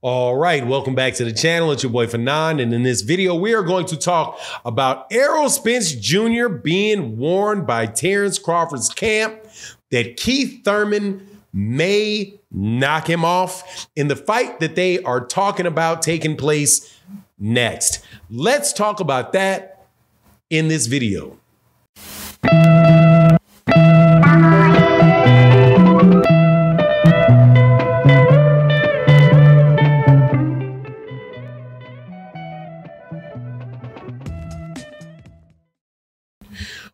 All right, welcome back to the channel. It's your boy Fanon, and in this video, we are going to talk about Errol Spence Jr. being warned by Terrence Crawford's camp that Keith Thurman may knock him off in the fight that they are talking about taking place next. Let's talk about that in this video.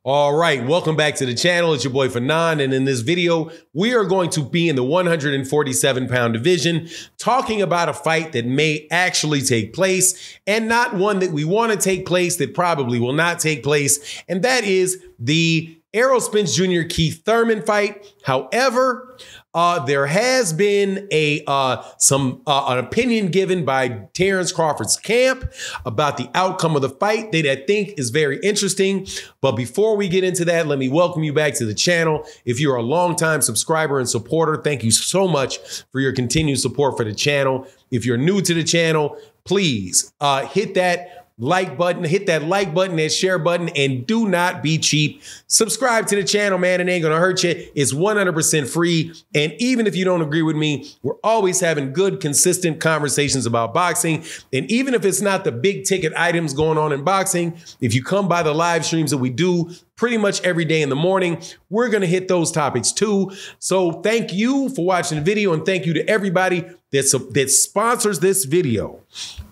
All right, welcome back to the channel. It's your boy Fanon, and in this video, we are going to be in the 147-pound division, talking about a fight that may actually take place, and not one that we want to take place that probably will not take place, and that is the Errol Spence Jr. Keith Thurman fight. However, there has been an opinion given by Terrence Crawford's camp about the outcome of the fight that I think is very interesting. But before we get into that, let me welcome you back to the channel. If you're a longtime subscriber and supporter, thank you so much for your continued support for the channel. If you're new to the channel, please hit that like button, that share button, and do not be cheap. Subscribe to the channel, man. It ain't gonna hurt you. It's 100% free. And even if you don't agree with me, we're always having good, consistent conversations about boxing. And even if it's not the big ticket items going on in boxing, if you come by the live streams that we do pretty much every day in the morning, we're gonna hit those topics too. So thank you for watching the video, and thank you to everybody that sponsors this video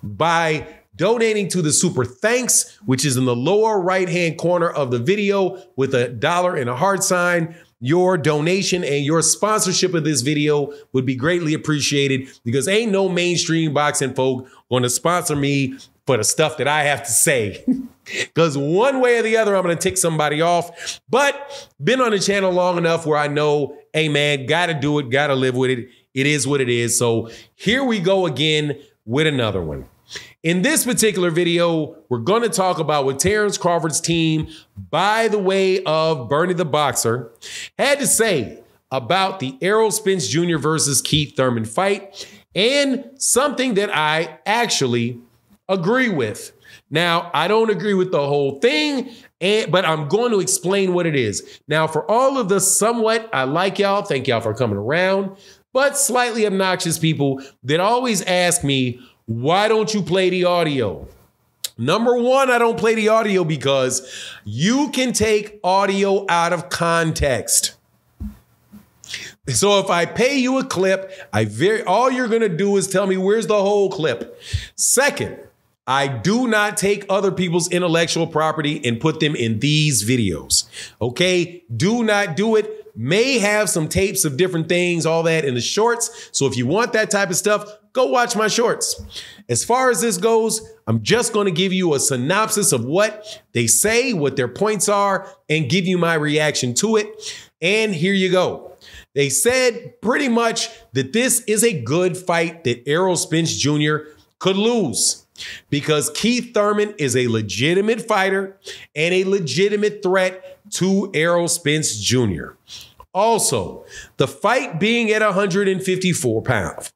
by donating to the super thanks, which is in the lower right-hand corner of the video with a $1 and a heart sign. Your donation and your sponsorship of this video would be greatly appreciated, because ain't no mainstream boxing folk going to sponsor me for the stuff that I have to say. Because one way or the other, I'm going to tick somebody off. But been on the channel long enough where I know, hey man, got to do it, got to live with it. It is what it is. So here we go again with another one. In this particular video, we're going to talk about what Terrence Crawford's team, by the way of Bernie the Boxer, had to say about the Errol Spence Jr. versus Keith Thurman fight, and something that I actually agree with. Now, I don't agree with the whole thing, but I'm going to explain what it is. Now, for all of the somewhat, I like y'all, thank y'all for coming around, but slightly obnoxious people that always ask me, why don't you play the audio? Number one, I don't play the audio because you can take audio out of context. So if I pay you a clip, all you're going to do is tell me where's the whole clip. Second, I do not take other people's intellectual property and put them in these videos. Okay? Do not do it. May have some tapes of different things, all that in the shorts. So if you want that type of stuff, go watch my shorts. As far as this goes, I'm just going to give you a synopsis of what they say, what their points are, and give you my reaction to it. And here you go. They said pretty much that this is a good fight that Errol Spence Jr. could lose, because Keith Thurman is a legitimate fighter and a legitimate threat to Errol Spence Jr. Also, the fight being at 154 pounds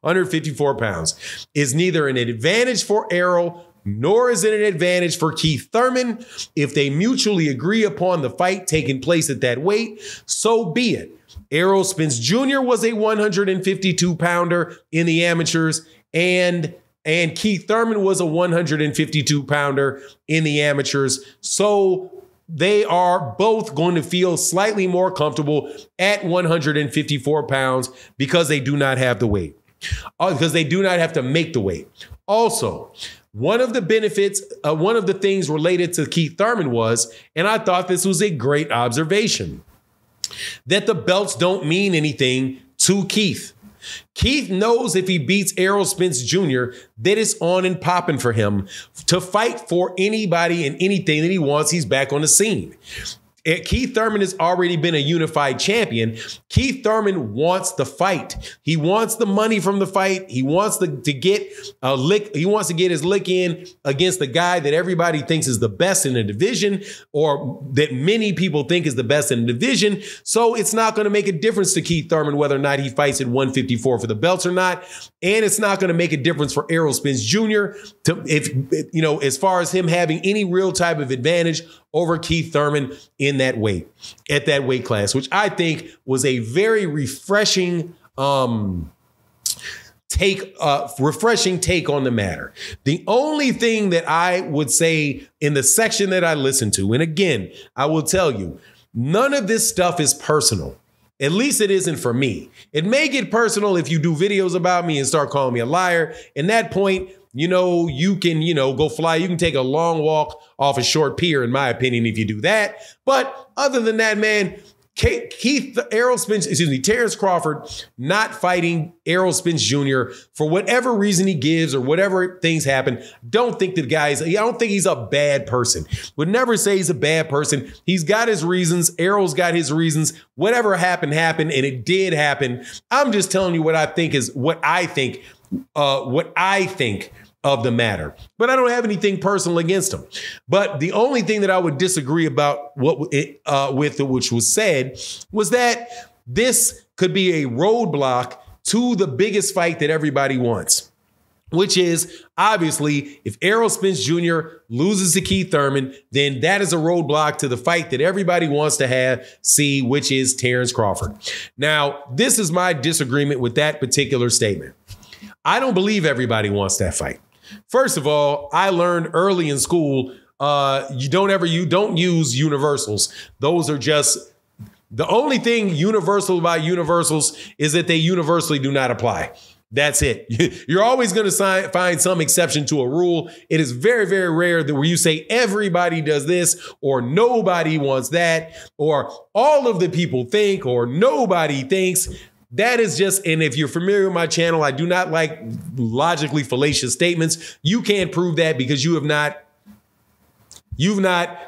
is neither an advantage for Errol, nor is it an advantage for Keith Thurman. If they mutually agree upon the fight taking place at that weight, so be it. Errol Spence Jr. was a 152-pounder in the amateurs, and Keith Thurman was a 152-pounder in the amateurs. So they are both going to feel slightly more comfortable at 154 pounds because they do not have the weight, because they do not have to make the weight. Also, one of the benefits, one of the things related to Keith Thurman was, and I thought this was a great observation, that the belts don't mean anything to Keith. Keith knows if he beats Errol Spence Jr., that it's on and popping for him to fight for anybody and anything that he wants. He's back on the scene. Keith Thurman has already been a unified champion. Keith Thurman wants the fight. He wants the money from the fight. He wants to get a lick. He wants to get his lick in against the guy that everybody thinks is the best in the division, or that many people think is the best in the division. So it's not going to make a difference to Keith Thurman whether or not he fights at 154 for the belts or not. And it's not going to make a difference for Errol Spence Jr. As far as him having any real type of advantage over Keith Thurman at that weight class, which I think was a very refreshing take on the matter. The only thing that I would say in the section that I listened to, and again, I will tell you, none of this stuff is personal. At least it isn't for me. It may get personal if you do videos about me and start calling me a liar. In that point, you can, go fly. You can take a long walk off a short pier, in my opinion, if you do that. But other than that, man, Terrence Crawford not fighting Errol Spence Jr. for whatever reason he gives or whatever things happen. I don't think he's a bad person. Would never say he's a bad person. He's got his reasons. Errol's got his reasons. Whatever happened, and it did happen. I'm just telling you what I think of the matter. But I don't have anything personal against him. But the only thing that I would disagree about which was said was that this could be a roadblock to the biggest fight that everybody wants, which is obviously if Errol Spence Jr. loses to Keith Thurman, then that is a roadblock to the fight that everybody wants to see, which is Terrence Crawford. Now, this is my disagreement with that particular statement. I don't believe everybody wants that fight. First of all, I learned early in school, you don't use universals. Those are just the only thing universal about universals is that they universally do not apply. That's it. You're always going to find some exception to a rule. It is very, very rare that where you say everybody does this or nobody wants that or all of the people think or nobody thinks. That is just, and if you're familiar with my channel, I do not like logically fallacious statements. You can't prove that because you've not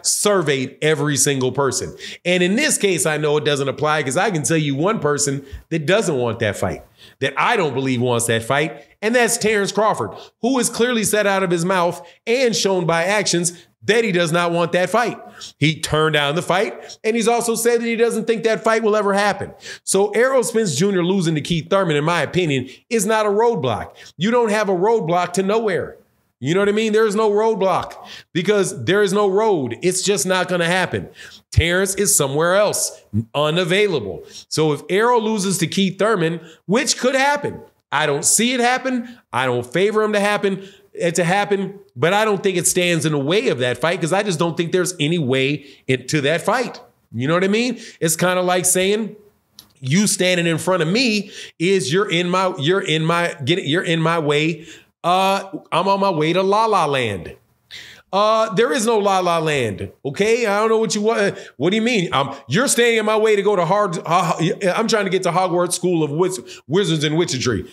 surveyed every single person. And in this case, I know it doesn't apply because I can tell you one person that doesn't want that fight, that I don't believe wants that fight, and that's Terrence Crawford, who has clearly said out of his mouth and shown by actions that he does not want that fight. He turned down the fight, and he's also said that he doesn't think that fight will ever happen. So Errol Spence Jr. losing to Keith Thurman, in my opinion, is not a roadblock. You don't have a roadblock to nowhere. You know what I mean? There is no roadblock because there is no road. It's just not going to happen. Terrence is somewhere else, unavailable. So if Errol loses to Keith Thurman, which could happen, I don't see it happen. I don't favor him to happen, but I don't think it stands in the way of that fight because I just don't think there's any way into that fight. You know what I mean? It's kind of like saying you standing in front of me is you're in my way. I'm on my way to La La Land. There is no La La Land. Okay. I don't know what you want. What do you mean? You're standing in my way to go to I'm trying to get to Hogwarts School of Wizards and Witchery.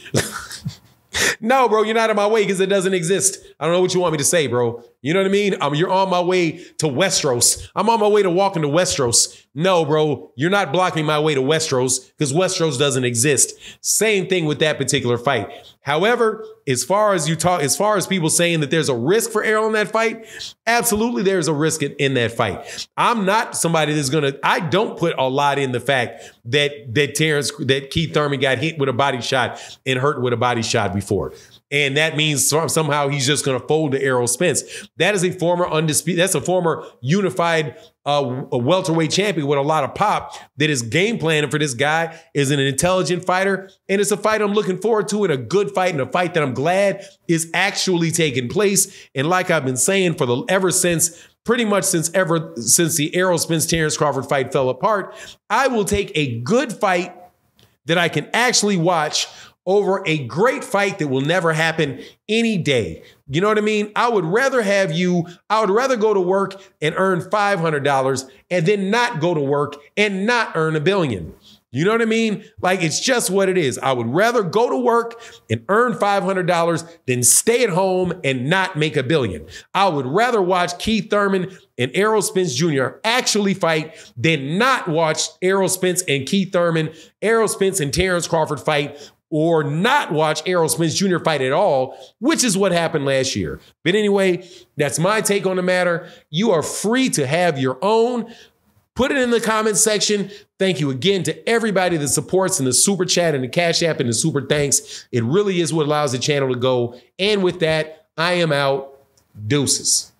No, bro, you're not in my way because it doesn't exist. I don't know what you want me to say, bro. You know what I mean? You're on my way to Westeros. I'm on my way to walking to Westeros. No, bro, you're not blocking my way to Westeros because Westeros doesn't exist. Same thing with that particular fight. However, as far as people saying that there's a risk for Errol in that fight, absolutely there's a risk in that fight. I'm not somebody I don't put a lot in the fact that Keith Thurman got hit with a body shot and hurt with a body shot before. And that means somehow he's just going to fold to Errol Spence. That is a former undisputed, that's a former unified a welterweight champion with a lot of pop that is game planning for this guy, is an intelligent fighter. And it's a fight I'm looking forward to and a good fight and a fight that I'm glad is actually taking place. And like I've been saying pretty much since the Errol Spence Terrence Crawford fight fell apart, I will take a good fight that I can actually watch over a great fight that will never happen any day. You know what I mean? I would rather go to work and earn $500 and then not go to work and not earn $1 billion. You know what I mean? Like, it's just what it is. I would rather go to work and earn $500 than stay at home and not make $1 billion. I would rather watch Keith Thurman and Errol Spence Jr. actually fight than not watch Errol Spence and Keith Thurman, Errol Spence and Terrence Crawford fight, or not watch Errol Spence Jr. fight at all, which is what happened last year. But anyway, that's my take on the matter. You are free to have your own. Put it in the comments section. Thank you again to everybody that supports in the super chat and the Cash App and the super thanks. It really is what allows the channel to go. And with that, I am out. Deuces.